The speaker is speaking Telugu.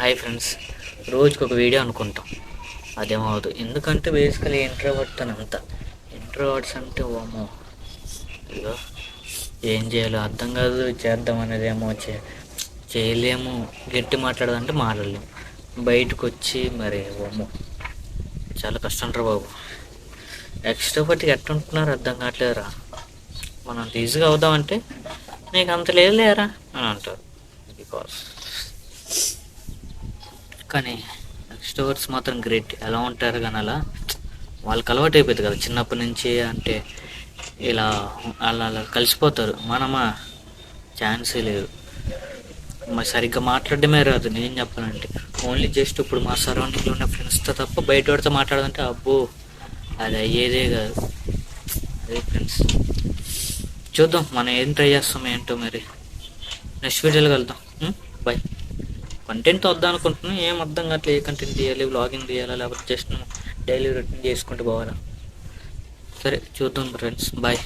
హాయ్ ఫ్రెండ్స్, రోజుకి ఒక వీడియో అనుకుంటాం, అదేమవుతుంది. ఎందుకంటే బేసికలీ ఇంట్రోవర్ట్ అని అంత ఇంట్రోవర్ట్స్ అంటే ఓమో ఇగో ఏం చేయాలో అర్థం కాదు, చేద్దాం అనేది ఏమో చేయలేము, గట్టి మాట్లాడదంటే మాట్లాడలేము. బయటకు వచ్చి మరి ఓమో చాలా కష్టం రా బాబు. ఎక్స్ట్రోవర్ట్కి ఎట్టుంటున్నారు అర్థం కావట్లేదురా. మనం ఈజీగా అవుదామంటే నీకు అంత లేదు లేరా అని అంటారు. బికాస్ కానీ ఎక్స్ట్రోవర్ట్స్ మాత్రం గ్రేట్. ఎలా ఉంటారు కానీ అలా వాళ్ళకి అలవాటు అయిపోతుంది కదా చిన్నప్పటి నుంచి. అంటే ఇలా అలా అలా కలిసిపోతారు. మనమా ఛాన్సే లేదు. మరి సరిగ్గా మాట్లాడడమే రాదు నేను చెప్పాలంటే. ఓన్లీ జస్ట్ ఇప్పుడు మా సరౌండింగ్లో ఉన్న ఫ్రెండ్స్తో తప్ప బయట వాడితో మాట్లాడాలంటే అబ్బో అది అయ్యేదే కాదు. అదే ఫ్రెండ్స్, చూద్దాం మనం ఏం ట్రై చేస్తాం ఏంటో. మరి నెక్స్ట్ వీడియోలో కలుద్దాం. బాయ్. కంటెంట్ వద్దాం అనుకుంటున్నాను, ఏం అర్థం కావట్లేదు. ఏ కంటెంట్ తీయాలి, వ్లాగింగ్ తీయాలా లేకపోతే జస్ట్ డైలీ రొటీన్ చేసుకుంటూ పోవాలా. సరే చూద్దాం ఫ్రెండ్స్, బాయ్.